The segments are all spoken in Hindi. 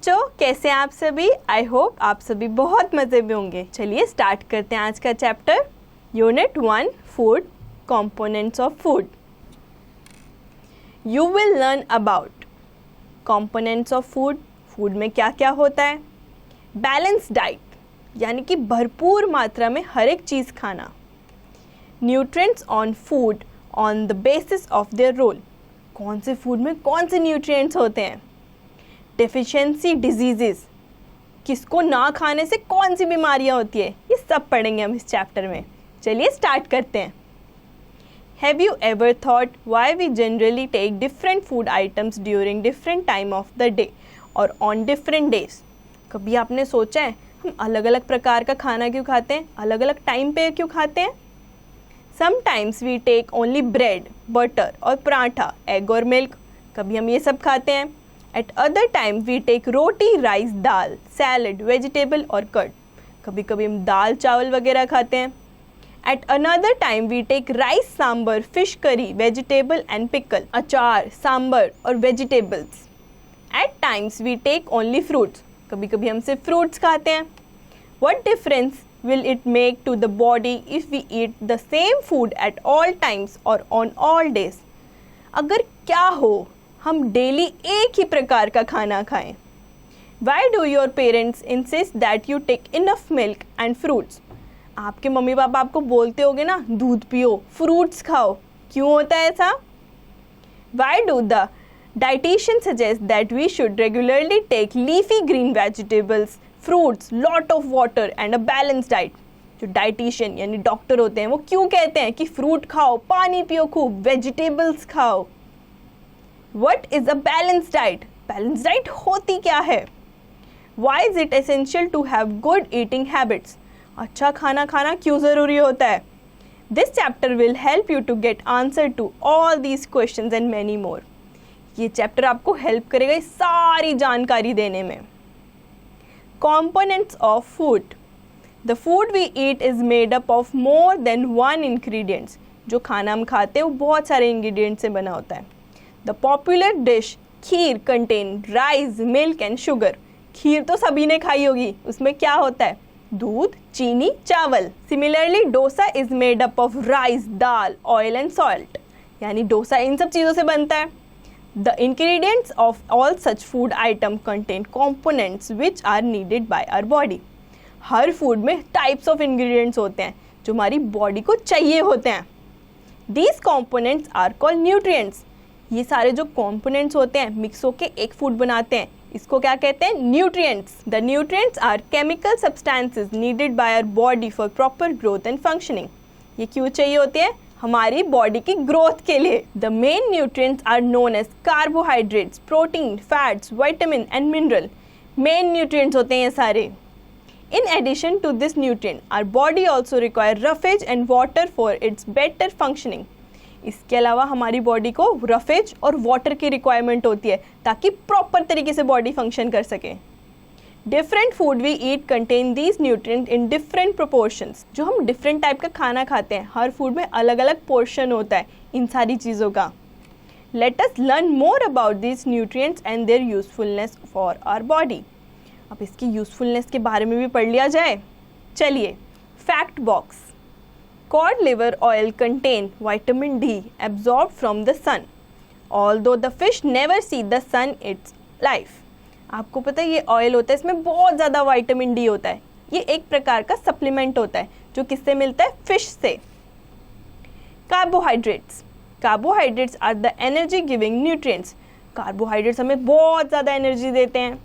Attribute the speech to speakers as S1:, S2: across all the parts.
S1: बच्चों, कैसे हैं आप सभी? आई होप आप सभी बहुत मज़े में होंगे। चलिए स्टार्ट करते हैं आज का chapter. Unit 1, food, components of food. You will learn about components of food, food में क्या क्या होता है, बैलेंस डाइट यानी कि भरपूर मात्रा में हर एक चीज़ खाना, nutrients on food on the basis of their role, कौन से फूड में कौन से न्यूट्रिएंट्स होते हैं, डेफिशिएंसी डिजीजेस, किसको ना खाने से कौन सी बीमारियां होती है, ये सब पढ़ेंगे हम इस चैप्टर में। चलिए स्टार्ट करते हैं। Have you ever thought why we generally take different food items during different time of the day और ऑन डिफरेंट डेज? कभी आपने सोचा है हम अलग अलग प्रकार का खाना क्यों खाते हैं, अलग अलग टाइम पे क्यों खाते हैं? Sometimes we take only bread, butter और पराठा, एग और मिल्क, कभी हम ये सब खाते हैं। At other time we take roti, rice, dal, salad, vegetable और कर्ड, कभी कभी हम दाल चावल वगैरह खाते हैं। At another time we take rice, sambar, fish curry, vegetable and pickle, अचार, सांबर और vegetables. At times we take only fruits, कभी कभी हम सिर्फ फ्रूट्स खाते हैं। What difference will it make to the body if we eat the same food at all times or on all days? अगर क्या हो हम डेली एक ही प्रकार का खाना खाएं? Why do your parents insist that you take enough milk and fruits? आपके मम्मी पापा आपको बोलते होंगे ना, दूध पियो, फ्रूट्स खाओ, क्यों होता है ऐसा? Why do the dietitian suggest that we should regularly take leafy green vegetables, fruits, lot of water and a balance diet? जो डाइटिशियन यानी डॉक्टर होते हैं वो क्यों कहते हैं कि फ्रूट खाओ, पानी पियो खूब, वेजिटेबल्स खाओ? What is a balance diet? Balance diet होती क्या है? Why is it essential to have good eating habits? अच्छा खाना खाना क्यों ज़रूरी होता है? This chapter will help you to get answer to all these questions and many more. ये चैप्टर आपको हेल्प करेगा इस सारी जानकारी देने में। Components of food. The food we eat is made up of more than one ingredients. जो खाना हम खाते हैं वो बहुत सारे इंग्रेडिएंट से बना होता है। The popular dish kheer contain rice, milk and sugar. खीर तो सभी ने खाई होगी, उसमें क्या होता है? दूध, चीनी, चावल। Similarly, dosa is made up of rice, dal, oil and salt. यानी डोसा इन सब चीज़ों से बनता है। The ingredients of all such food item contain components which are needed by our body. Her food में types of ingredients होते हैं जो हमारी बॉडी को चाहिए होते हैं। These components are called nutrients. ये सारे जो components होते हैं मिक्स होके एक फूड बनाते हैं, इसको क्या कहते हैं? Nutrients. The nutrients are chemical substances needed by our body for proper growth and functioning. ये क्यों चाहिए होते हैं? हमारी बॉडी की ग्रोथ के लिए। The main nutrients are known as carbohydrates, protein, fats, vitamin and mineral. Main nutrients होते हैं ये सारे। In addition to this nutrient our body also require roughage and water for its better functioning. इसके अलावा हमारी बॉडी को रफेज और वाटर की रिक्वायरमेंट होती है ताकि प्रॉपर तरीके से बॉडी फंक्शन कर सके। Different food we eat contain these nutrient in different proportions. जो हम डिफरेंट टाइप का खाना खाते हैं हर फूड में अलग अलग पोर्शन होता है इन सारी चीज़ों का। Let us learn more about these nutrients and their usefulness for our body. अब इसकी यूजफुलनेस के बारे में भी पढ़ लिया जाए। चलिए, fact box. Cod liver oil contain vitamin D absorb from the sun, although the fish never see the sun its life. आपको पता है ये ऑयल होता है, इसमें बहुत ज़्यादा विटामिन डी होता है। ये एक प्रकार का सप्लीमेंट होता है जो किससे मिलता है? फिश से। Carbohydrates. Carbohydrates are the energy giving nutrients. Carbohydrates हमें बहुत ज़्यादा एनर्जी देते हैं।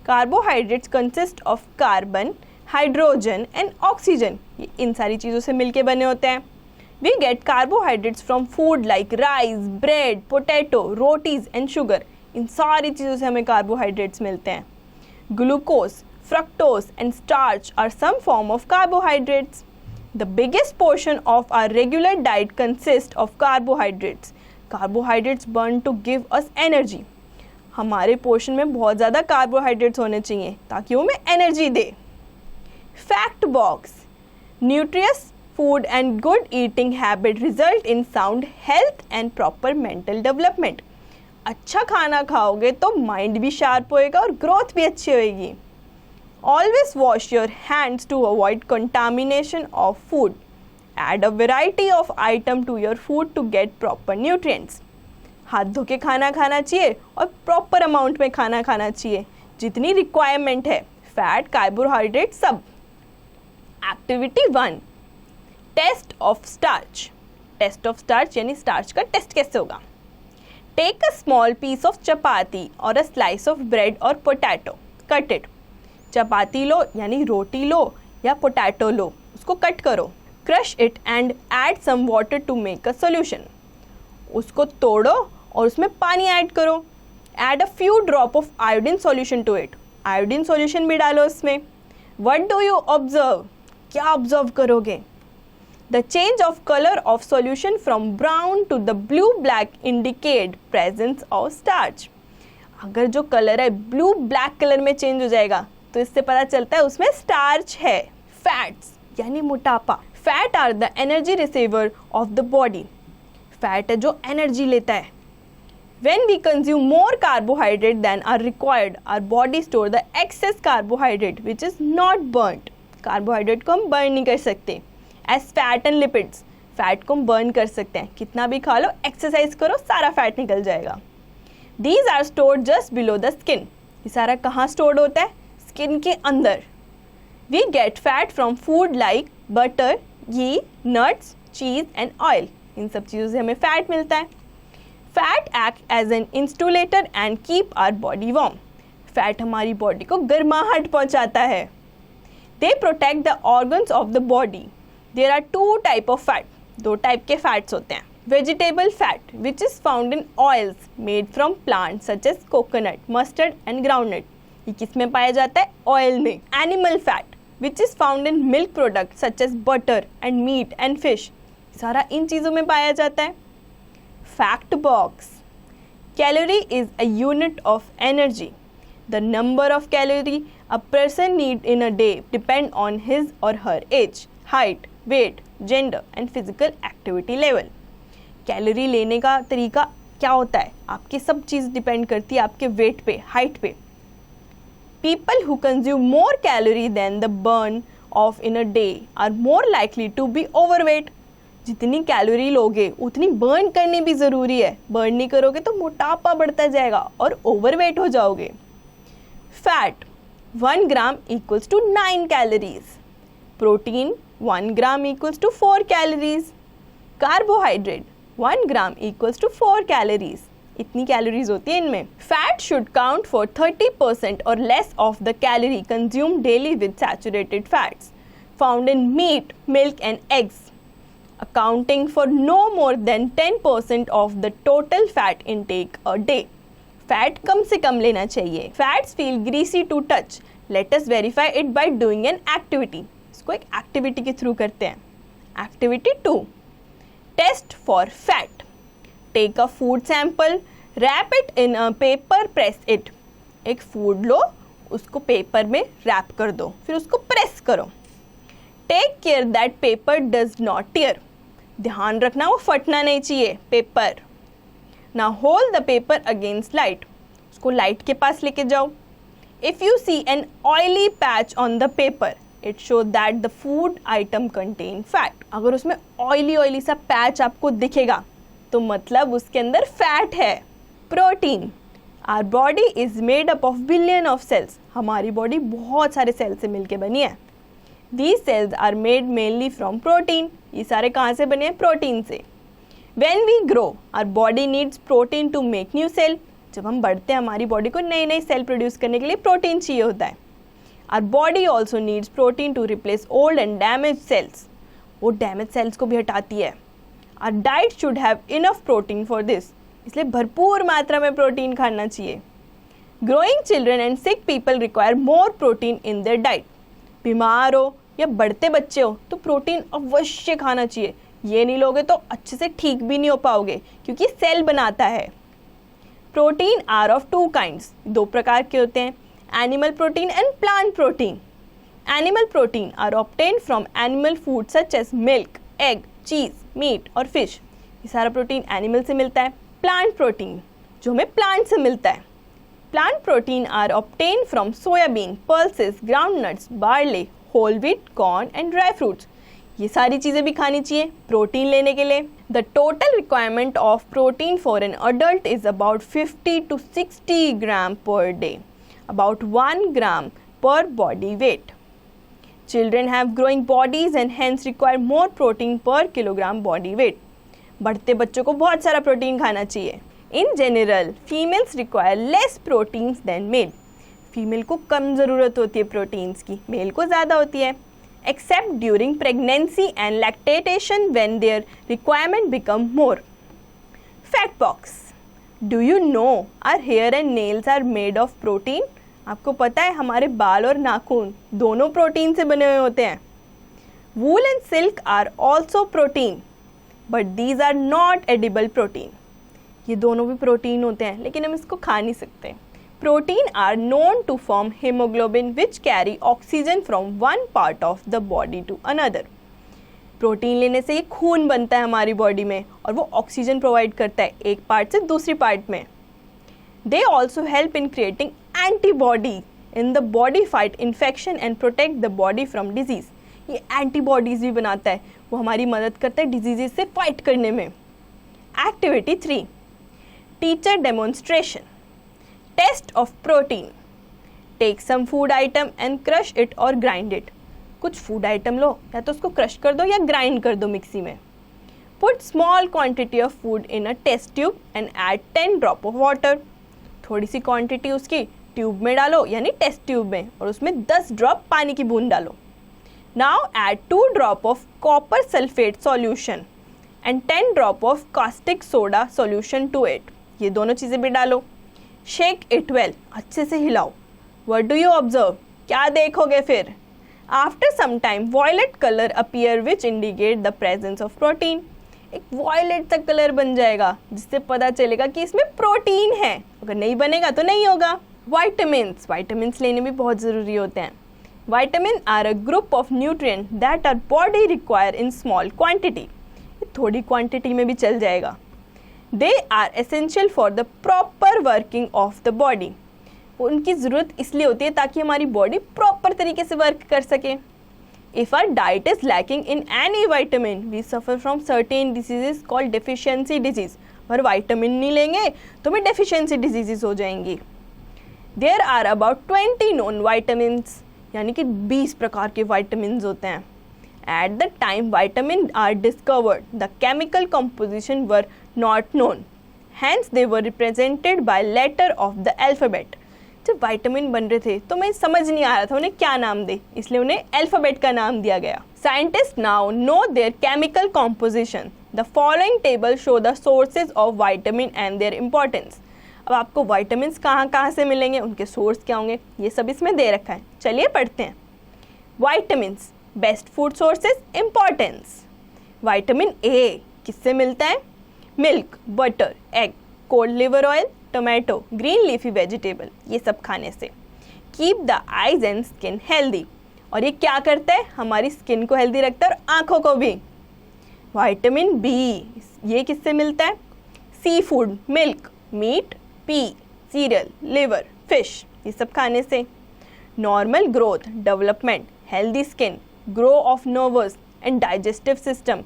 S1: Carbohydrates consist of carbon, hydrogen and oxygen. ये इन सारी चीज़ों से मिलके बने होते हैं। We get carbohydrates from food like rice, bread, potato, rotis and sugar. इन सारी चीज़ों से हमें कार्बोहाइड्रेट्स मिलते हैं। Glucose, fructose and starch are some form of carbohydrates. The biggest portion of our regular diet consist of carbohydrates. Carbohydrates burn to give us energy. हमारे पोर्शन में बहुत ज़्यादा कार्बोहाइड्रेट्स होने चाहिए ताकि वो हमें एनर्जी दे। Fact box. Nutritious food and good eating habit result in sound health and proper mental development. अच्छा खाना खाओगे तो माइंड भी शार्प होएगा और ग्रोथ भी अच्छी होएगी। Always wash your hands to avoid contamination of food. Add a variety of item to your food to get proper nutrients. हाथ धो के खाना खाना चाहिए और प्रॉपर अमाउंट में खाना खाना चाहिए, जितनी रिक्वायरमेंट है, फैट, कार्बोहाइड्रेट सब। Activity 1, test of starch. Test of starch यानी स्टार्च का टेस्ट कैसे होगा। Take a small piece of chapati और अ स्लाइस ऑफ ब्रेड और पोटैटो, कट इट। चपाती लो यानी रोटी लो या पोटैटो लो, उसको कट करो। Crush it and add some water to make a solution. उसको तोड़ो और उसमें पानी ऐड करो। Add a few drop of iodine solution to it. Iodine solution भी डालो इसमें। What do you observe? क्या ऑब्जर्व करोगे? The change of colour of solution from brown to the blue black indicate presence of starch. अगर जो कलर है ब्लू ब्लैक कलर में चेंज हो जाएगा तो इससे पता चलता है उसमें स्टार्च है। फैट्स यानी मोटापा। Fat are the energy receiver of the body. Fat है जो एनर्जी लेता है। When we consume more carbohydrate than are required, our body store the excess carbohydrate which is not burnt. Carbohydrate को हम बर्न नहीं कर सकते। As fat and lipids, fat को हम बर्न कर सकते हैं। कितना भी खा लो, एक्सरसाइज करो, सारा फैट निकल जाएगा। These are stored just below the skin. ये सारा कहाँ स्टोर्ड होता है? स्किन के अंदर। We get fat from food like butter, ghee, nuts, cheese and oil. इन सब चीज़ों से हमें फैट मिलता है। Fat act as an insulator and keep our body warm. Fat हमारी बॉडी को गर्माहट पहुंचाता है। They protect the organs of the body. There are 2 type of fat. 2 type के फैट्स होते हैं। Vegetable fat which is found in oils made from plant such as coconut, mustard and groundnut. ये किस में पाया जाता है? ऑयल में। Animal fat which is found in milk product such as butter and meat and fish. सारा इन चीज़ों में पाया जाता है। Fact box. Calorie is a unit of energy. The number of calorie a person needs in a day depend on his or her age, height, weight, gender and physical activity level. Calorie लेने का तरीका क्या होता है? आपकी सब चीज़ डिपेंड करती है आपके वेट पे, हाइट पे। People who consume more calorie than the burn of in a day are more likely to be overweight. जितनी कैलोरी लोगे उतनी बर्न करनी भी ज़रूरी है। बर्न नहीं करोगे तो मोटापा बढ़ता जाएगा और ओवरवेट हो जाओगे। Fat 1 gram equals to 9 calories. Protein 1 gram equals to 4 calories. Carbohydrate 1 gram equals to 4 calories. इतनी कैलोरीज होती है इनमें। फैट शुड काउंट फॉर 30% और less of the calorie consume daily with saturated fats found in meat, milk and eggs, accounting for no more than 10% of the total fat intake a day. Fat कम से कम लेना चाहिए। Fats feel greasy to touch. Let us verify it by doing an activity. इसको एक एक्टिविटी के थ्रू करते हैं। Activity 2. Test for fat. Take a food sample, wrap it in a paper, press it. एक फूड लो, उसको पेपर में रैप कर दो, फिर उसको प्रेस करो। Take care that paper does not tear. ध्यान रखना वो फटना नहीं चाहिए paper. Now hold the paper against light. उसको लाइट के पास लेके जाओ। If you see an oily patch on the paper, it shows that the food item contain fat. अगर उसमें ऑयली सा पैच आपको दिखेगा तो मतलब उसके अंदर फैट है। Protein. Our body is made up of billion of cells. हमारी बॉडी बहुत सारे सेल से मिलके बनी है। These cells are made mainly from protein. ये सारे कहाँ से बने हैं? प्रोटीन से। When we grow, our body needs protein to make new cell. जब हम बढ़ते हैं हमारी बॉडी को नई नई सेल प्रोड्यूस करने के लिए प्रोटीन चाहिए होता है। Our body also needs protein to replace old and damaged cells. वो डैमेज सेल्स को भी हटाती है। Our diet should have enough protein for this. इसलिए भरपूर मात्रा में प्रोटीन खाना चाहिए। Growing children and sick people require more protein in their diet. बीमार हो या बढ़ते बच्चे हो तो प्रोटीन अवश्य खाना चाहिए। ये नहीं लोगे तो अच्छे से ठीक भी नहीं हो पाओगे क्योंकि सेल बनाता है। Protein are of 2 kinds. 2 प्रकार के होते हैं, animal protein and plant protein. Animal protein are obtained from animal food such as milk, egg, cheese, meat और फिश। ये सारा प्रोटीन एनिमल से मिलता है। प्लांट प्रोटीन जो हमें प्लांट से मिलता है। Plant protein are obtain from soybean, pulses, groundnuts, barley, whole wheat, corn and dry fruits. ये सारी चीज़ें भी खानी चाहिए प्रोटीन लेने के लिए। The total requirement of protein for an adult is about 50 to 60 gram per day, about 1 gram per body weight. Children have growing bodies and hence require more protein per kilogram body weight. बढ़ते बच्चों को बहुत सारा प्रोटीन खाना चाहिए। In general, females require less proteins than male. Female को कम ज़रूरत होती है प्रोटीन्स की, मेल को ज़्यादा होती है। Except during pregnancy and lactation when their requirement become more. Fact box. Do you know our hair and nails are made of protein? आपको पता है हमारे बाल और नाखून दोनों प्रोटीन से बने हुए होते हैं। Wool and silk are also protein, but these are not edible protein. ये दोनों भी प्रोटीन होते हैं लेकिन हम इसको खा नहीं सकते। Protein are known to form hemoglobin which carry oxygen from one part of the body to another. Protein लेने से ये खून बनता है हमारी बॉडी में और वो ऑक्सीजन प्रोवाइड करता है एक पार्ट से दूसरी पार्ट में। They also help in creating antibody in the body, fight infection and protect the body from disease. ये एंटीबॉडीज भी बनाता है, वो हमारी मदद करता है डिजीजेस से फाइट करने में। Activity 3, teacher demonstration. Test of protein. Take some food item and crush it और ग्राइंड इट। कुछ फूड आइटम लो, या तो उसको क्रश कर दो या ग्राइंड कर दो मिक्सी में। Put small quantity of food in a test tube and add 10 drop of water. थोड़ी सी क्वांटिटी उसकी ट्यूब में डालो यानी टेस्ट ट्यूब में, और उसमें 10 ड्रॉप पानी की बूंद डालो। Now add 2 drop of copper sulphate solution and 10 drop of caustic soda solution to it. ये दोनों चीज़ें भी डालो। शेक इट वेल, अच्छे से हिलाओ। व्हाट डू यू ऑब्जर्व, क्या देखोगे फिर? After some time violet colour appear which indicate the presence of protein. एक वॉयलेट सा कलर बन जाएगा जिससे पता चलेगा कि इसमें प्रोटीन है, अगर नहीं बनेगा तो नहीं होगा। वाइटामिन्स, वाइटामिन्स लेने भी बहुत ज़रूरी होते हैं। Vitamin are a group of nutrient that our body require in small quantity. थोड़ी क्वांटिटी में भी चल जाएगा। They are essential for the proper working of the body. उनकी ज़रूरत इसलिए होती है ताकि हमारी बॉडी प्रॉपर तरीके से वर्क कर सके। If our diet is lacking in any vitamin, we suffer from certain diseases called deficiency disease. अगर वाइटामिन नहीं लेंगे तो हमें deficiency diseases हो जाएंगी। There are about 20 known vitamins, यानी कि 20 प्रकार के vitamins होते हैं। At the time vitamin are discovered, the chemical composition were not known. Hence they were represented by letter of the alphabet. जब वाइटामिन बन रहे थे तो मैं समझ नहीं आ रहा था उन्हें क्या नाम दे, इसलिए उन्हें अल्फ़ाबेट का नाम दिया गया। Scientist now know their chemical composition. The following table show the sources of vitamin and their importance. अब आपको वाइटामिन कहाँ से मिलेंगे, उनके सोर्स क्या होंगे, ये सब इसमें दे रखा है। चलिए पढ़ते हैं। Vitamin, best food sources, importance. Vitamin A किससे मिलता है? Milk, butter, egg, cold liver oil, tomato, green leafy vegetable, ये सब खाने से। Keep the eyes and skin healthy, और ये क्या करता है, हमारी स्किन को हेल्दी रखता है और आँखों को भी। वाइटामिन बी, ये किससे मिलता है? Seafood, milk, meat, pea, cereal, liver, fish, ये सब खाने से। Normal growth, development, healthy skin, grow of nervous and digestive system,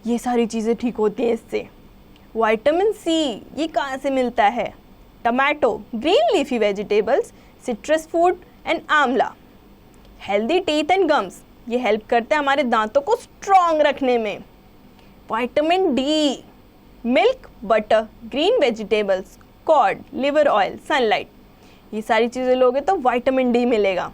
S1: ये सारी चीज़ें ठीक होती हैं इससे। वाइटामिन सी, ये कहाँ से मिलता है? Tomato, green leafy vegetables, citrus food and amla. Healthy teeth and gums, ये हेल्प करते हैं हमारे दांतों को स्ट्रॉन्ग रखने में। Vitamin D, milk, butter, green vegetables, cod, liver oil, sunlight, ये सारी चीज़ें लोगे तो वाइटामिन डी मिलेगा।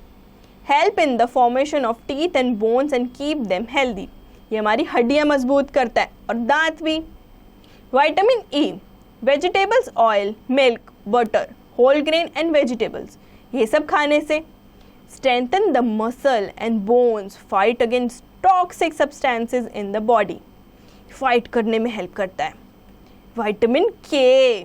S1: Help in the formation of teeth and bones and keep them healthy, ये हमारी हड्डियाँ मजबूत करता है और दांत भी। Vitamin E, vegetables, oil, milk, butter, whole grain and vegetables, ये सब खाने से। Strengthen the muscle and bones, fight against toxic substances in the body, fight करने में हेल्प करता है। Vitamin K,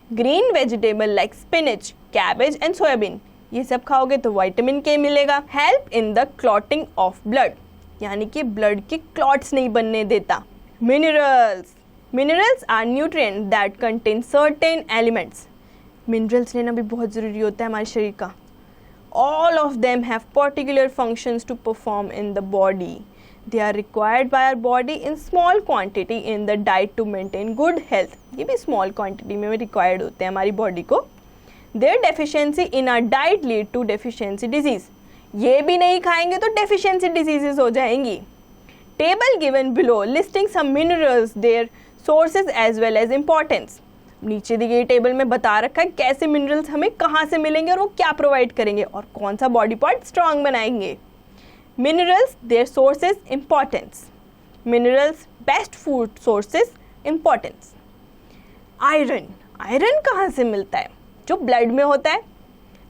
S1: green vegetable like spinach, cabbage and soybean, ये सब खाओगे तो वाइटामिन के मिलेगा। Help in the clotting of blood, यानी कि ब्लड की क्लॉट्स नहीं बनने देता। Minerals, minerals are nutrient that contain certain elements. Minerals लेना भी बहुत ज़रूरी होता है हमारे शरीर का. All of them have particular functions to perform in the body. They are required by our body in small quantity in the diet to maintain good health. ये भी small quantity में required होते हैं हमारी body को. Their deficiency in our diet lead to deficiency disease. ये भी नहीं खाएंगे तो deficiency diseases हो जाएंगी. Table given below listing some minerals, their sources as well as importance. नीचे दी गई टेबल में बता रखा है कैसे मिनरल्स हमें कहाँ से मिलेंगे और वो क्या प्रोवाइड करेंगे और कौन सा बॉडी पार्ट स्ट्रांग बनाएंगे. Minerals, their sources, importance. Minerals, best food sources, importance. Iron, iron कहाँ से मिलता है? जो ब्लड में होता है.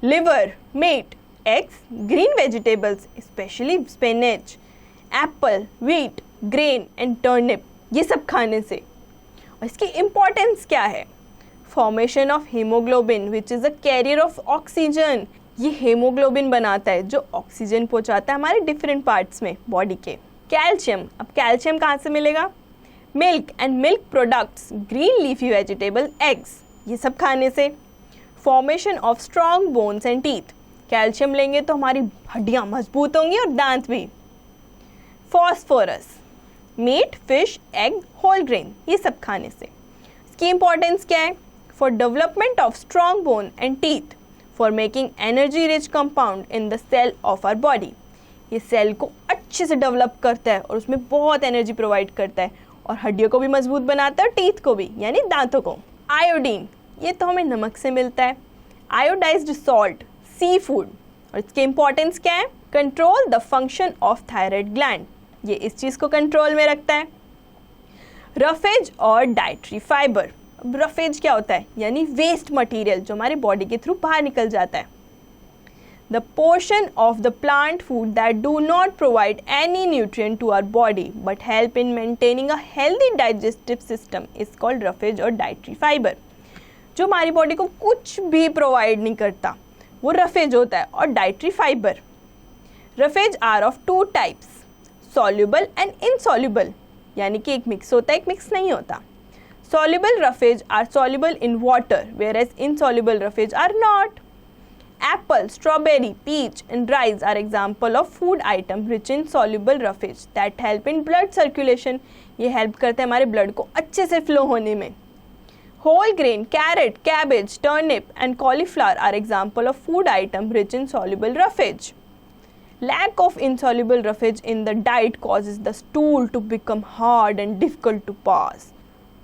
S1: Liver, meat, eggs, green vegetables specially spinach, apple, wheat, grain and turnip, ये सब खाने से. और इसकी इम्पोर्टेंस क्या है? Formation of haemoglobin which is a carrier of oxygen. ये हीमोग्लोबिन बनाता है जो ऑक्सीजन पहुंचाता है हमारे डिफरेंट पार्ट्स में बॉडी के. कैल्शियम, अब कैल्शियम कहाँ से मिलेगा? Milk and milk products, green leafy vegetable, eggs, ये सब खाने से. Formation of strong bones and teeth. Calcium लेंगे तो हमारी हड्डियाँ मजबूत होंगी और दांत भी. Phosphorus, meat, fish, egg, whole grain, ये सब खाने से. इसकी इंपॉर्टेंस क्या है? For development of strong bone and teeth, for making energy rich compound in the cell of our body. ये सेल को अच्छे से डेवलप करता है और उसमें बहुत एनर्जी प्रोवाइड करता है और हड्डियों को भी मजबूत बनाता है और टीथ को भी यानी दांतों को. आयोडीन, ये तो हमें नमक से मिलता है. आयोडाइज्ड सॉल्ट, सी फूड, और इसके इंपॉर्टेंस क्या है? Control the function of thyroid gland, ये इस चीज़ को कंट्रोल में रखता है. रफेज और डाइटरी फाइबर. अब रफेज क्या होता है? यानी वेस्ट मटेरियल जो हमारे बॉडी के थ्रू बाहर निकल जाता है. The portion of the plant food that do not provide any nutrient to our body but help in maintaining a healthy digestive system is called roughage और डाइटरी फाइबर. जो हमारी बॉडी को कुछ भी प्रोवाइड नहीं करता वो रफेज होता है. और dietary fibre. Roughage are of two types, soluble and insoluble, यानी कि एक मिक्स होता है एक मिक्स नहीं होता. Soluble roughage are soluble in water whereas insoluble roughage are not. Apple, strawberry, peach and rice are example of food item rich in soluble roughage that help in blood circulation. ये हेल्प करते हैं हमारे ब्लड को अच्छे से फ्लो होने में. Whole grain, carrot, cabbage, turnip and cauliflower are example of food item rich in soluble roughage. Lack of insoluble roughage in the diet causes the stool to become hard and difficult to pass.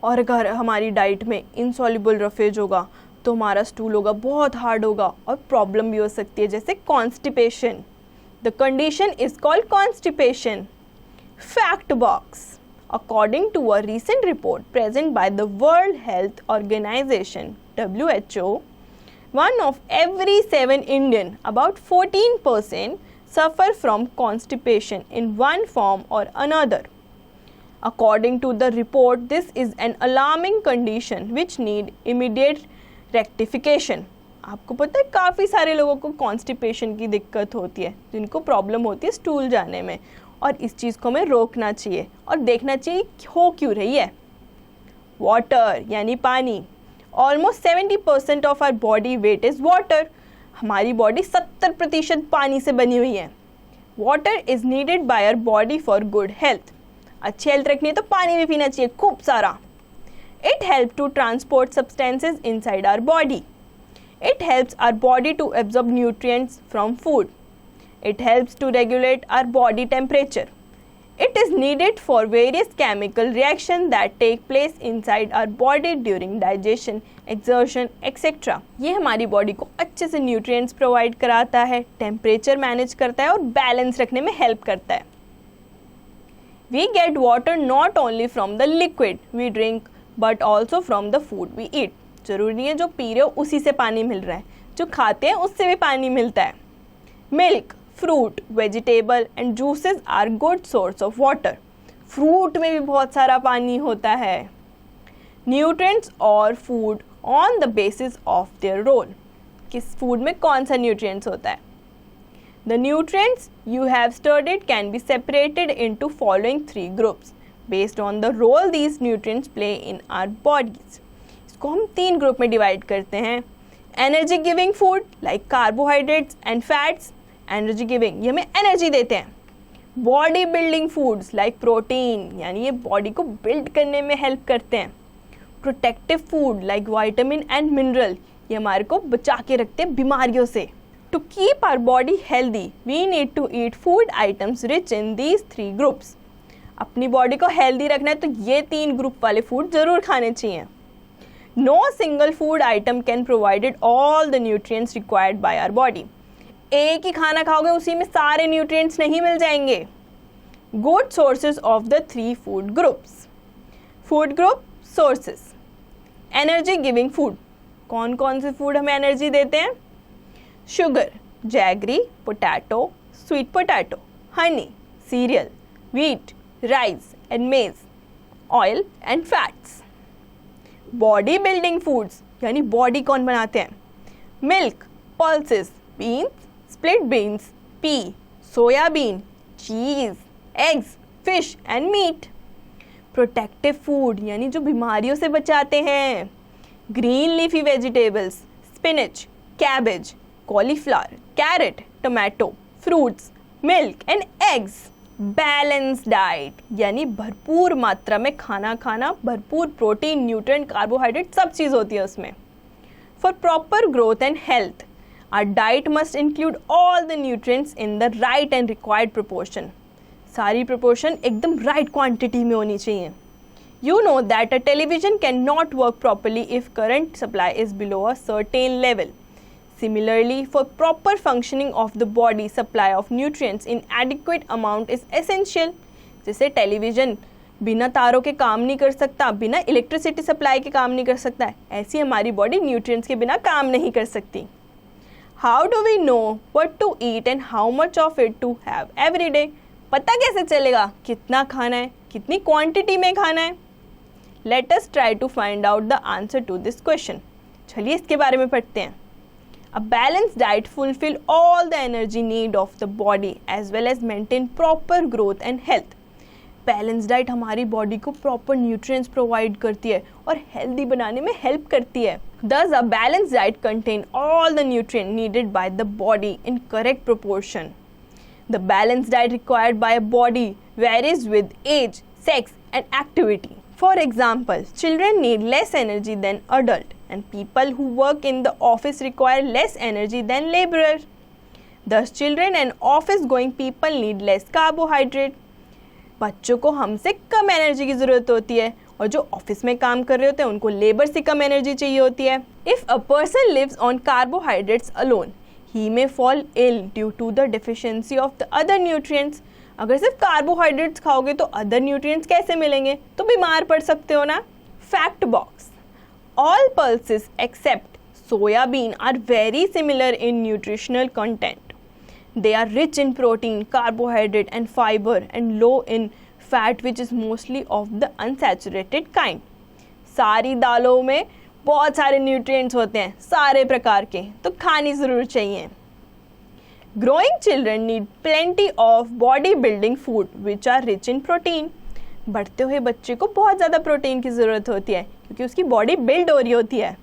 S1: और अगर हमारी डाइट में insoluble roughage होगा तो हमारा स्टूल होगा बहुत हार्ड होगा और प्रॉब्लम भी हो सकती है जैसे constipation. The condition is called constipation. Fact box. According to a recent report present by the World Health Organization (WHO), one of every 7 Indian, about 14%, suffer from constipation in one form or another. According to the report, this is an alarming condition which need immediate rectification. आपको पता है काफ़ी सारे लोगों को constipation की दिक्कत होती है, जिनको प्रॉब्लम होती है स्टूल जाने में, और इस चीज़ को हमें रोकना चाहिए और देखना चाहिए हो क्यों रही है. वाटर यानी पानी. Almost 70% of our body weight is water. हमारी बॉडी 70% पानी से बनी हुई है. Water is needed by our body for good health. अच्छी हेल्थ रखनी है तो पानी भी पीना चाहिए खूब सारा. It help to transport substances inside our body. It helps our body to absorb nutrients from food. It helps to regulate our body temperature. It is needed for various chemical reactions that take place inside our body during digestion, exertion, etc. ये हमारी बॉडी को अच्छे से न्यूट्रिएंट्स प्रोवाइड कराता है, टेम्परेचर मैनेज करता है और बैलेंस रखने में हेल्प करता है. We get water not only from the liquid we drink but also from the food we eat. जरूरी नहीं है जो पी रहे हो उसी से पानी मिल रहा है, जो खाते हैं उससे भी पानी मिलता है. Milk, fruit, vegetable and juices are good source of water. Fruit में भी बहुत सारा पानी होता है. न्यूट्रिएंट्स और food on the basis of their role. किस फूड में कौन सा न्यूट्रिएंट्स होता है? The nutrients you have studied can be separated into following 3 groups. Based on the role these nutrients play in our bodies. इसको हम 3 ग्रुप में डिवाइड करते हैं। Energy giving food like carbohydrates and fats, energy giving, ये हमें एनर्जी देते हैं। Body building foods like protein, यानी ये बॉडी को बिल्ड करने में हेल्प करते हैं। Protective food like vitamin and mineral, ये हमारे को बचा के रखते हैं बीमारियों से। To keep our body healthy we need to eat food items rich in these 3 groups. अपनी बॉडी को हेल्दी रखना है तो ये 3 ग्रुप वाले फूड जरूर खाने चाहिए। No single food item can provided all the nutrients required by our body. एक ही खाना खाओगे उसी में सारे न्यूट्रिएंट्स नहीं मिल जाएंगे। Good sources of the 3 food groups. Food group sources. Energy giving food, कौन कौन से फूड हमें एनर्जी देते हैं? Sugar, jaggery, potato, sweet potato, honey, cereal, wheat, rice and maize, oil and fats. Body building foods, यानी बॉडी कौन बनाते हैं? Milk, pulses, beans, split beans, pea, soybean, cheese, eggs, fish and meat. Protective food, यानी जो बीमारियों से बचाते हैं। Green leafy vegetables, spinach, cabbage, cauliflower, carrot, tomato, fruits, milk and eggs. Balance diet, यानी भरपूर मात्रा में खाना खाना, भरपूर प्रोटीन, न्यूट्रिएंट, कार्बोहाइड्रेट सब चीज़ होती है उसमें। For proper growth and health our diet must include all the nutrients in the right and required proportion. सारी प्रोपोर्शन एकदम राइट क्वांटिटी में होनी चाहिए। You know that a television cannot work properly if current supply is below a certain level. Similarly, for proper functioning of the body, supply of nutrients in adequate amount is essential. जैसे टेलीविज़न बिना तारों के काम नहीं कर सकता, बिना इलेक्ट्रिसिटी सप्लाई के काम नहीं कर सकता है, ऐसी हमारी बॉडी न्यूट्रिएंट्स के बिना काम नहीं कर सकती। How do we know what to eat and how much of it to have every day? पता कैसे चलेगा कितना खाना है, कितनी क्वांटिटी में खाना है? Let us try to find out the answer to this question. चलिए इसके बारे में पढ़ते हैं। A balanced diet fulfill all the energy need of the body as well as maintain proper growth and health. Balanced diet हमारी बॉडी को proper nutrients provide करती है और healthy बनाने में help करती है। Thus, a balanced diet contain all the nutrients needed by the body in correct proportion. The balanced diet required by a body varies with age, sex, and activity. For example, children need less energy than adult, and people who work in the office require less energy than laborer. Thus, children and office-going people need less carbohydrate. बच्चों को हमसे कम एनर्जी की ज़रूरत होती है और जो ऑफिस में काम कर रहे होते हैं उनको लेबर से कम एनर्जी चाहिए होती है। If a person lives on carbohydrates alone, he may fall ill due to the deficiency of the other nutrients. अगर सिर्फ कार्बोहाइड्रेट्स खाओगे तो अदर न्यूट्रिएंट्स कैसे मिलेंगे? तो बीमार पड़ सकते हो ना। Fact box. All pulses except soybean are very similar in nutritional content. They are rich in protein, carbohydrate and fibre and low in fat which is mostly of the unsaturated kind. सारी दालों में बहुत सारे न्यूट्रिएंट्स होते हैं, सारे प्रकार के, तो खानी ज़रूर चाहिए। Growing children need plenty of body building food which are rich in protein. बढ़ते हुए बच्चे को बहुत ज़्यादा प्रोटीन की ज़रूरत होती है क्योंकि उसकी बॉडी बिल्ड हो रही होती है।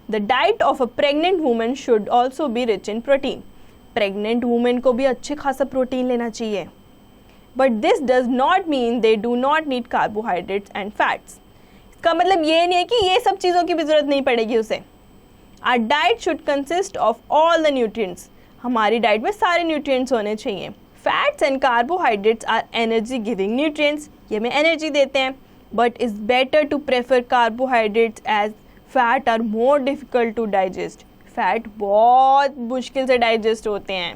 S1: The diet of a pregnant woman should also be rich in protein. Pregnant women को भी अच्छे खासा प्रोटीन लेना चाहिए। But this does not mean they do not need carbohydrates and fats. इसका मतलब ये नहीं है कि ये सब चीज़ों की भी ज़रूरत नहीं पड़ेगी उसे। Our diet should consist of all the nutrients. हमारी डाइट में सारे न्यूट्रिएंट्स होने चाहिए। Fats and carbohydrates are energy giving nutrients, ये हमें एनर्जी देते हैं। But is better to prefer carbohydrates as fat are more difficult to digest. Fat बहुत मुश्किल से डाइजेस्ट होते हैं।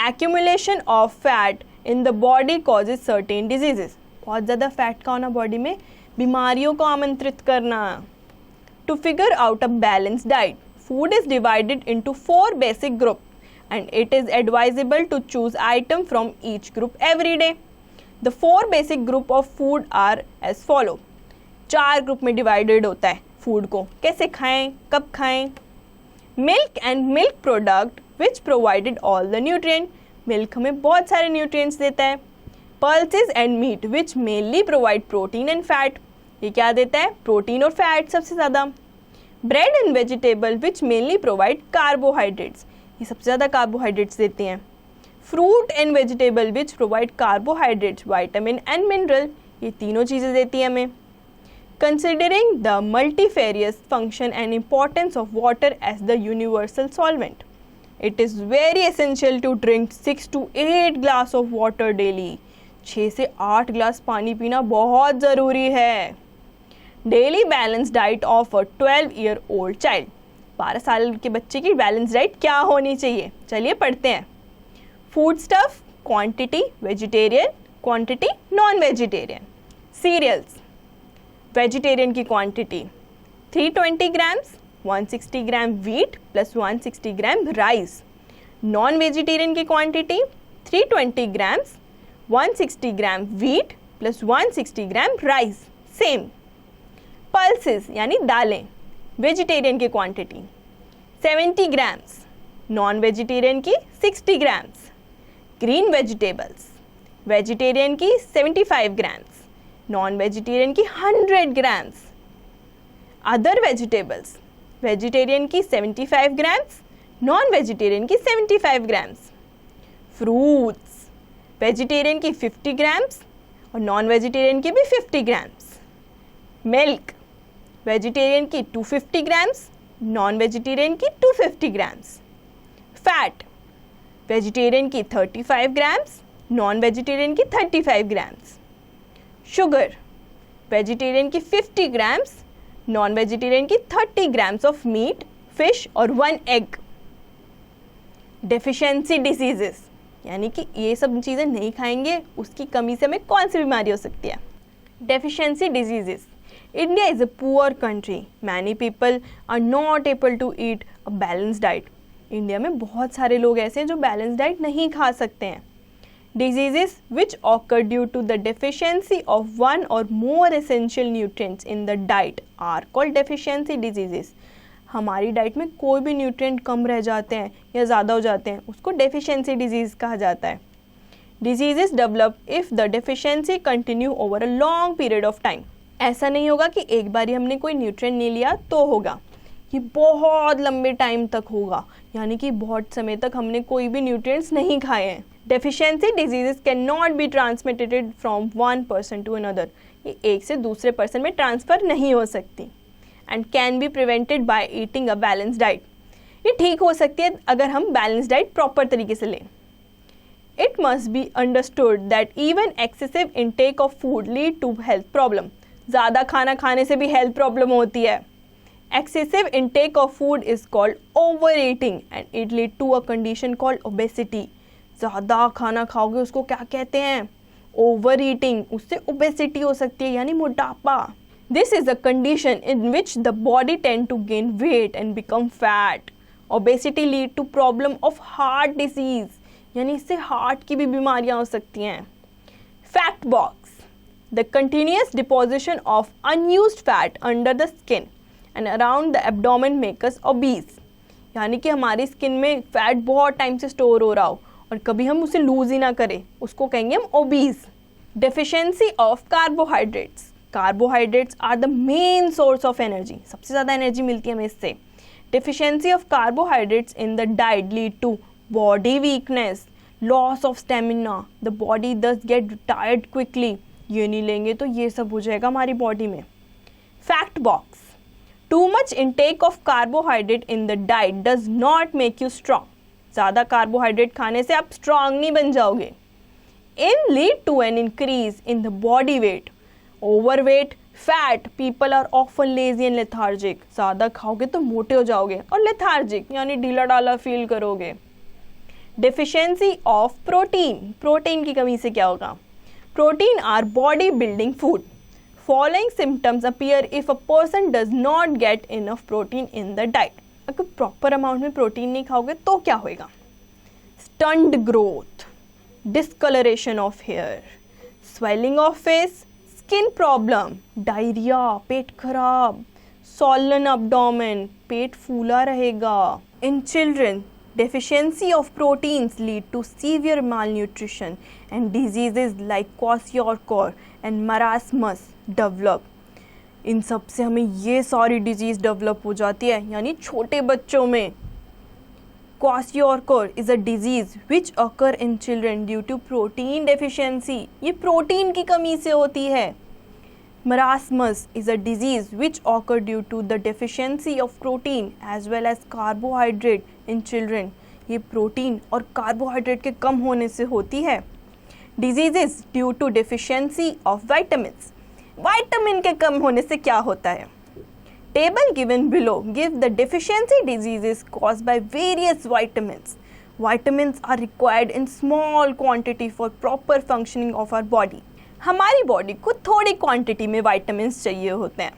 S1: Accumulation of fat in the body causes certain diseases. बहुत ज़्यादा फैट का होना बॉडी में बीमारियों को आमंत्रित करना। To figure out a balance diet, food is divided into 4 basic groups and it is advisable to choose item from each group every day. The 4 basic group of food are as follow. 4 group में डिवाइडेड होता है फूड को, कैसे खाएं, कब खाएं। Milk and milk product which provided all the nutrient. Milk हमें बहुत सारे न्यूट्रिएंट्स देता है। Pulses and meat which mainly provide protein and fat, ये क्या देता है? प्रोटीन और फैट सबसे ज़्यादा। Bread and vegetable which mainly provide carbohydrates, ये सबसे ज़्यादा कार्बोहाइड्रेट्स देते हैं। Fruit and vegetable which provide carbohydrates, vitamin and mineral, ये तीनों चीज़ें देती हैं हमें। Considering the multifarious function and importance of water as the universal solvent, it is very essential to drink 6 to 8 glass of water daily. 6 से 8 ग्लास पानी पीना बहुत ज़रूरी है। Daily balance diet of a 12-year-old child, 12 साल के बच्चे की बैलेंस डाइट क्या होनी चाहिए? चलिए पढ़ते हैं। Food stuff quantity vegetarian, quantity non vegetarian. Cereals vegetarian की quantity 320 grams, 160 gram wheat plus 160 gram rice. Non vegetarian की quantity 320 grams, 160 gram wheat plus 160 gram rice, same. Pulses यानी दालें, वेजिटेरियन की क्वांटिटी 70 ग्राम्स, नॉन वेजिटेरियन की 60 ग्राम्स। ग्रीन वेजिटेबल्स, वेजिटेरियन की 75 ग्राम्स, नॉन वेजिटेरियन की 100 ग्राम्स। अदर वेजिटेबल्स, वेजिटेरियन की 75 ग्राम्स, नॉन वेजिटेरियन की 75 ग्राम्स। फ्रूट्स, वेजिटेरियन की 50 ग्राम्स और नॉन वेजिटेरियन की भी 50 ग्राम्स। मिल्क, वेजिटेरियन की 250 ग्राम्स, नॉन वेजिटेरियन की 250 ग्राम्स। फैट, वेजिटेरियन की 35 ग्राम्स, नॉन वेजिटेरियन की 35 ग्राम्स। शुगर, वेजिटेरियन की 50 ग्राम्स, नॉन वेजिटेरियन की 30 ग्राम्स ऑफ मीट, फिश और 1 एग। डेफिशिएंसी डिसीजेस, यानी कि ये सब चीज़ें नहीं खाएंगे, उसकी कमी से हमें कौन सी बीमारी हो सकती है? Deficiency diseases. India is a poor country, many people are not able to eat a balance diet. India में बहुत सारे लोग ऐसे हैं जो बैलेंस डाइट नहीं खा सकते हैं। Diseases which occur due to the deficiency of one or more essential nutrients in the diet are called deficiency diseases. हमारी डाइट में कोई भी न्यूट्रिएंट कम रह जाते हैं या ज़्यादा हो जाते हैं, उसको डेफिशिएंसी डिजीज़ कहा जाता है। Diseases develop if the deficiency continue over a long period of time. ऐसा नहीं होगा कि एक बारी हमने कोई न्यूट्रिएंट नहीं लिया तो होगा, ये बहुत लंबे टाइम तक होगा, यानी कि बहुत समय तक हमने कोई भी न्यूट्रिएंट्स नहीं खाए हैं। Deficiency diseases can not be transmitted from one person to another, ये एक से दूसरे पर्सन में ट्रांसफ़र नहीं हो सकती। And can be prevented by eating a balance diet, ये ठीक हो सकती है अगर हम बैलेंस डाइट प्रॉपर तरीके से लें। It must be understood that even excessive intake of food lead to health problem, ज़्यादा खाना खाने से भी हेल्थ प्रॉब्लम होती है। Excessive intake of food is called overeating and it lead to a condition called obesity. ज़्यादा खाना खाओगे उसको क्या कहते हैं? Overeating, उससे obesity हो सकती है यानी मोटापा। This is a condition in which the body tend to gain weight and become fat. Obesity lead to problem of heart disease, यानी इससे हार्ट की भी बीमारियाँ हो सकती हैं। Fat box, the continuous deposition of unused fat under the skin and around the abdomen make us obese, यानी कि हमारी स्किन में फैट बहुत टाइम से स्टोर हो रहा हो और कभी हम उसे लूज ही ना करें, उसको कहेंगे हम obese. Deficiency of carbohydrates, carbohydrates are the main source of energy, सबसे ज़्यादा एनर्जी मिलती है हमें इससे। Deficiency of carbohydrates in the diet lead to body weakness, loss of stamina, the body thus get tired quickly, ये नहीं लेंगे तो ये सब हो जाएगा हमारी बॉडी में। Fact box, too much intake of carbohydrate in the diet does not make you strong, ज़्यादा कार्बोहाइड्रेट खाने से आप स्ट्रॉन्ग नहीं बन जाओगे। In lead to an increase in the body weight, overweight, fat, people are often lazy and lethargic, ज़्यादा खाओगे तो मोटे हो जाओगे और लेथार्जिक यानी ढीला डाला फील करोगे। डेफिशिएंसी ऑफ प्रोटीन, प्रोटीन की कमी से क्या होगा? Protein our body building food, Following symptoms appear if a person does not get enough protein in the diet. अगर प्रॉपर अमाउंट में प्रोटीन नहीं खाओगे तो क्या होएगा? Stunned growth, discoloration of hair, swelling of face, skin problem, diarrhea, पेट खराब, swollen abdomen, पेट फूला रहेगा। In children, Deficiency of proteins lead to severe malnutrition and diseases like kwashiorkor and marasmus develop. इन सब से हमें ये सारी डिजीज़ डेवलप हो जाती है, यानी छोटे बच्चों में. Kwashiorkor is a disease which occur in children due to protein deficiency. ये प्रोटीन की कमी से होती है. Marasmus is a disease which occur due to the deficiency of protein as well as carbohydrate in children. ये प्रोटीन और कार्बोहाइड्रेट के कम होने से होती है. Diseases due to deficiency of vitamins. Vitamin के कम होने से क्या होता है? Table given below give the deficiency diseases caused by various vitamins. Vitamins are required in small quantity for proper functioning of our body. हमारी बॉडी को थोड़ी क्वांटिटी में विटामिन्स चाहिए होते हैं.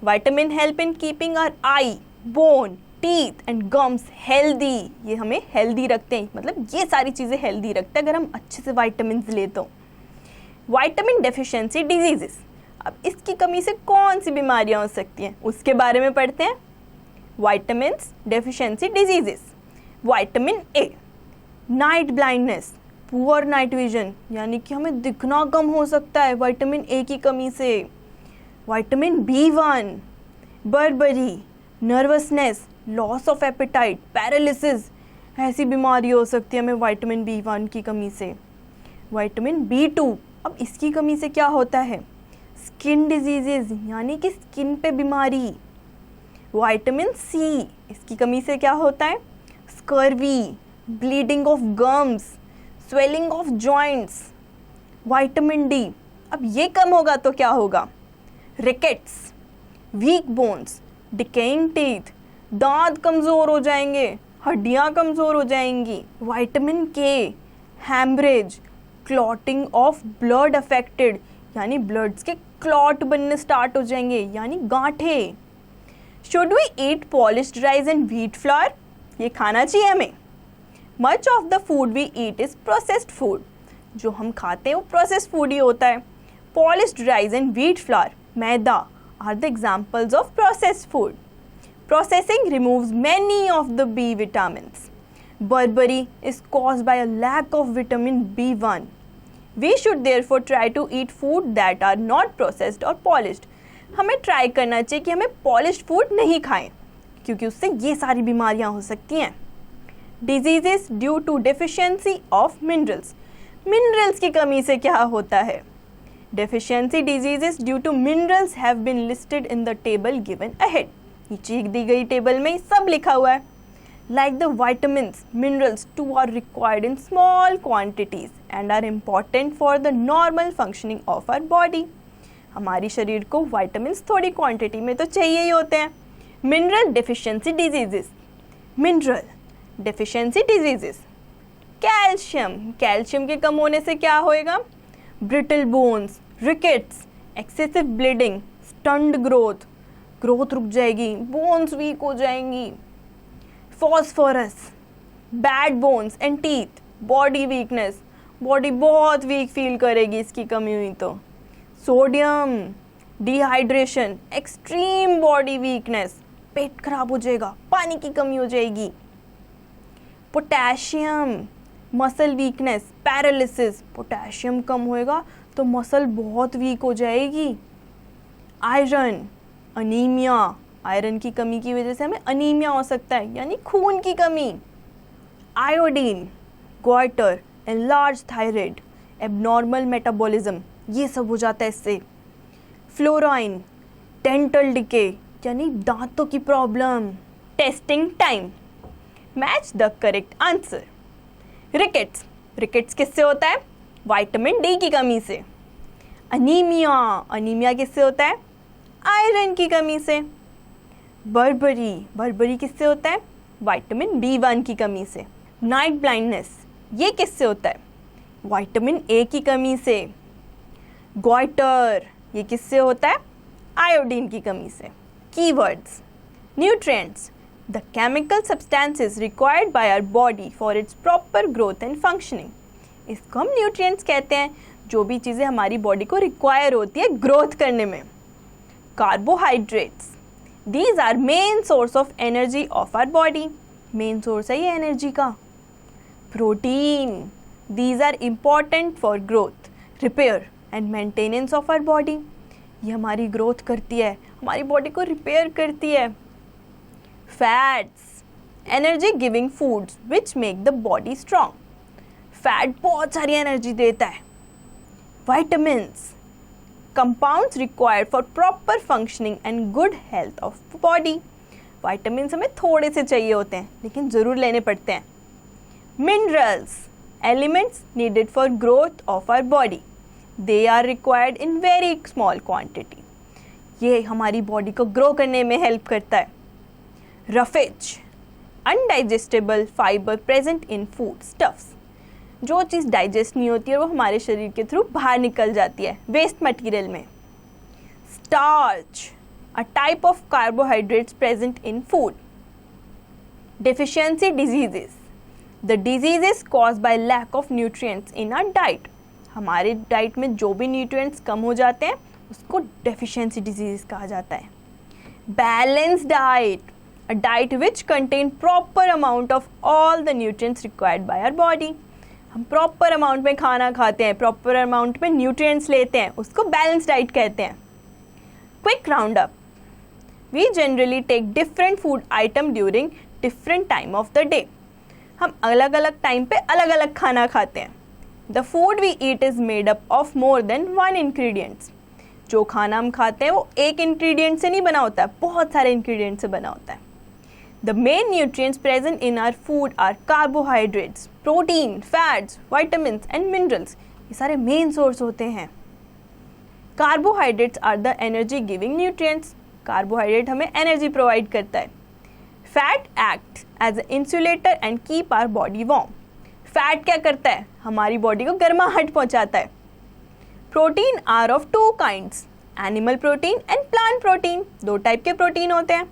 S1: Vitamin help in keeping our eye, bone, teeth and gums healthy. ये हमें हेल्दी रखते हैं, मतलब ये सारी चीज़ें हेल्दी रखते हैं अगर हम अच्छे से विटामिन्स ले तो. Vitamin deficiency diseases. अब इसकी कमी से कौन सी बीमारियां हो सकती हैं उसके बारे में पढ़ते हैं. Vitamins deficiency diseases. Vitamin A, night blindness, poor night vision, यानी कि हमें दिखना कम हो सकता है विटामिन ए की कमी से. Vitamin B1, Barbari, nervousness, loss of appetite, paralysis, ऐसी बीमारी हो सकती है हमें विटामिन B1 की कमी से. विटामिन B2, अब इसकी कमी से क्या होता है? स्किन डिजीजेज, यानी कि स्किन पे बीमारी. विटामिन सी, इसकी कमी से क्या होता है? Scurvy, bleeding of gums, swelling of joints. Vitamin D, अब ये कम होगा तो क्या होगा? Rickets, weak bones, decaying teeth, दांत कमज़ोर हो जाएंगे, हड्डियाँ कमज़ोर हो जाएंगी. Vitamin K, haemorrhage, clotting of blood affected, यानी ब्लड्स के क्लॉट बनने स्टार्ट हो जाएंगे, यानी गांठे. Should we eat polished rice and wheat flour? ये खाना चाहिए हमें. Much of the food we eat is processed food. जो हम खाते हैं वो प्रोसेस्ड फूड ही होता है. Polished rice and wheat flour, maida, are the examples of processed food. Processing removes many of the B vitamins. Beriberi is caused by a lack of vitamin B1. We should therefore try to eat food that are not processed or polished. हमें ट्राई करना चाहिए कि हमें पॉलिश्ड फूड नहीं खाएं, क्योंकि उससे ये सारी बीमारियां हो सकती हैं. Diseases due to deficiency of minerals. Minerals की कमी से क्या होता है? Deficiency diseases due to minerals have been listed in the table given ahead. नीचे दी गई टेबल में सब लिखा हुआ है. Like the vitamins, minerals too are required in small quantities and are important for the normal functioning of our body. हमारी शरीर को vitamins थोड़ी क्वांटिटी में तो चाहिए ही होते हैं. Mineral deficiency diseases. Mineral deficiency diseases. Calcium. Calcium के कम होने से क्या होएगा? Brittle bones, rickets, excessive bleeding, stunned growth. Growth रुक जाएगी, बोन्स वीक हो जाएंगी. Phosphorus, bad bones and teeth, body weakness, body बहुत वीक फील करेगी इसकी कमी हुई तो. Sodium, dehydration, extreme body weakness, पेट खराब हो जाएगा, पानी की कमी हो जाएगी. Potassium, muscle weakness, paralysis, potassium कम होएगा तो मसल बहुत वीक हो जाएगी. आयरन, अनीमिया, आयरन की कमी की वजह से हमें अनीमिया हो सकता है, यानी खून की कमी. Iodine, goitre, enlarge thyroid, abnormal metabolism, ये सब हो जाता है इससे. फ्लोराइन, डेंटल डिके, यानी दांतों की problem. Testing time. Match the correct answer. Rickets, rickets किससे होता है? विटामिन डी की कमी से. अनीमिया, अनीमिया किससे होता है? आयरन की कमी से. बर्बरी, बर्बरी किससे होता है? विटामिन B1 की कमी से. नाइट ब्लाइंडनेस, ये किससे होता है? विटामिन ए की कमी से. गोइटर, ये किससे होता है? आयोडीन की कमी से. Keywords. Nutrients, the chemical substances required by our body for its proper growth and functioning. इसको हम न्यूट्रिएंट्स कहते हैं, जो भी चीज़ें हमारी बॉडी को रिक्वायर होती है ग्रोथ करने में. Carbohydrates, these are main source of energy of our body. Main source है ये एनर्जी का। Protein, these are important for growth, repair and maintenance of our body. ये हमारी ग्रोथ करती है, हमारी बॉडी को रिपेयर करती है। Fats, energy giving foods which make the body strong. Fat बहुत सारी एनर्जी देता है। Vitamins, compounds required for proper functioning and good health of body. Vitamins हमें थोड़े से चाहिए होते हैं लेकिन ज़रूर लेने पड़ते हैं। Minerals, elements needed for growth of our body, they are required in very small quantity. ये हमारी बॉडी को ग्रो करने में हेल्प करता है। Roughage, undigestible fibre present in food stuffs. जो चीज़ डाइजेस्ट नहीं होती है वो हमारे शरीर के थ्रू बाहर निकल जाती है वेस्ट मटेरियल में। Starch, a type of carbohydrates present in food. Deficiency diseases, the diseases caused by lack of nutrients in our diet. हमारे डाइट में जो भी न्यूट्रिएंट्स कम हो जाते हैं उसको डेफिशिएंसी डिजीज कहा जाता है। Balance diet, a diet which contain proper amount of all the nutrients required by our body. हम प्रॉपर अमाउंट में खाना खाते हैं, प्रॉपर अमाउंट में न्यूट्रिएंट्स लेते हैं, उसको बैलेंस डाइट कहते हैं। Quick round up, we generally take different food item during different time of the day. हम अलग अलग टाइम पे अलग अलग खाना खाते हैं। The food we eat is made up of more than one ingredients. जो खाना हम खाते हैं वो एक इंग्रेडिएंट से नहीं बना होता है, बहुत सारे इंग्रेडिएंट से बना होता है। The main nutrients present in our food are carbohydrates, protein, fats, vitamins and minerals. ये सारे main source होते हैं। Carbohydrates are the energy giving nutrients. Carbohydrate हमें energy provide करता है। Fat acts as an insulator and keep our body warm. Fat क्या करता है? हमारी body को गर्माहट पहुंचाता है। Protein are of two kinds, animal protein and plant protein. दो टाइप के प्रोटीन होते हैं।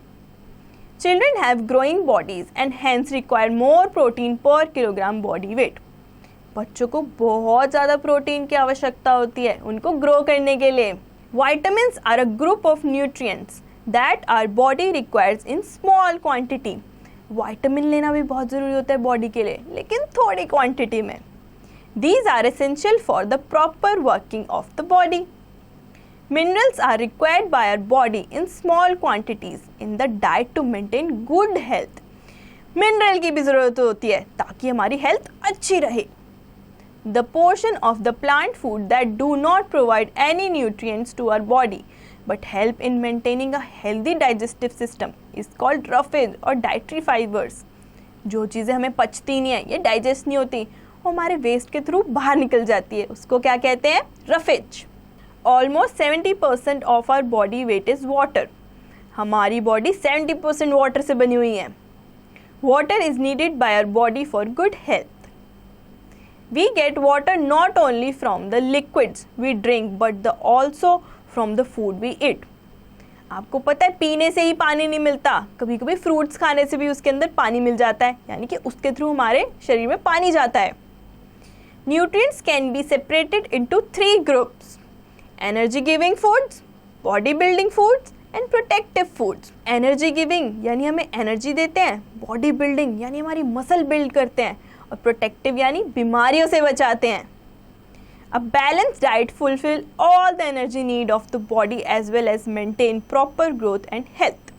S1: Children have growing bodies and hence require more protein per kilogram body weight. बच्चों को बहुत ज़्यादा प्रोटीन की आवश्यकता होती है उनको ग्रो करने के लिए। Vitamins are a group of nutrients that our body requires in small quantity. Vitamin लेना भी बहुत ज़रूरी होता है बॉडी के लिए लेकिन थोड़ी क्वांटिटी में। These are essential for the proper working of the body. Minerals are required by our body in small quantities in the diet to maintain good health. Mineral की भी ज़रूरत होती है ताकि हमारी हेल्थ अच्छी रहे। The portion of the plant food that do not provide any nutrients to our body but help in maintaining a healthy digestive system is called roughage or dietary fibers. जो चीज़ें हमें पचती नहीं है, ये डाइजेस्ट नहीं होती, वो हमारे वेस्ट के थ्रू बाहर निकल जाती है, उसको क्या कहते हैं? Roughage. Almost 70% of our body weight is water. हमारी बॉडी 70% वाटर से बनी हुई है। Water is needed by our body for good health. We get water not only from the liquids we drink but also from the food we eat. आपको पता है पीने से ही पानी नहीं मिलता, कभी कभी फ्रूट्स खाने से भी उसके अंदर पानी मिल जाता है, यानी कि उसके थ्रू हमारे शरीर में पानी जाता है। Nutrients can be separated into 3 groups. Energy giving foods, body building foods and protective foods. Energy giving यानी हमें एनर्जी देते हैं, बॉडी बिल्डिंग यानी हमारी मसल बिल्ड करते हैं और प्रोटेक्टिव यानी बीमारियों से बचाते हैं। A balanced diet fulfill all the energy need of the body as well as maintain proper growth and health.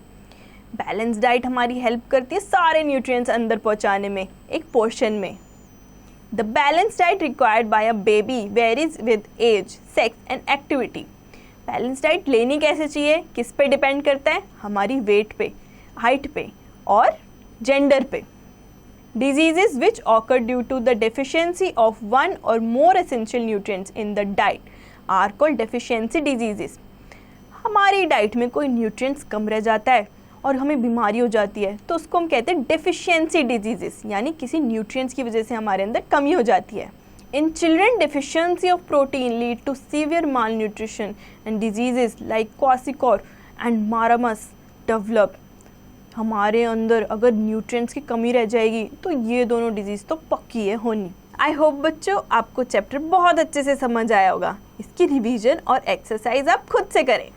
S1: Balance diet हमारी हेल्प करती है सारे न्यूट्रिएंट्स अंदर पहुंचाने में एक पोर्शन में। The balanced diet required by a baby varies with age, sex and activity. Balance diet लेनी कैसे चाहिए, किस पे डिपेंड करता है? हमारी वेट पे, हाइट पे और जेंडर पे। Diseases which occur due to the deficiency of one or more essential nutrients in the diet are called deficiency diseases. हमारी डाइट में कोई न्यूट्रिएंट्स कम रह जाता है और हमें बीमारी हो जाती है तो उसको हम कहते हैं डेफिशिएंसी डिजीजेस, यानी किसी न्यूट्रिएंट्स की वजह से हमारे अंदर कमी हो जाती है। In children deficiency of protein lead to severe malnutrition and diseases like kwashiorkor and marasmus develop. हमारे अंदर अगर न्यूट्रिएंट्स की कमी रह जाएगी तो ये दोनों डिजीज़ तो पक्की है होनी। आई होप बच्चों आपको चैप्टर बहुत अच्छे से समझ आया होगा। इसकी रिवीजन और एक्सरसाइज आप खुद से करें।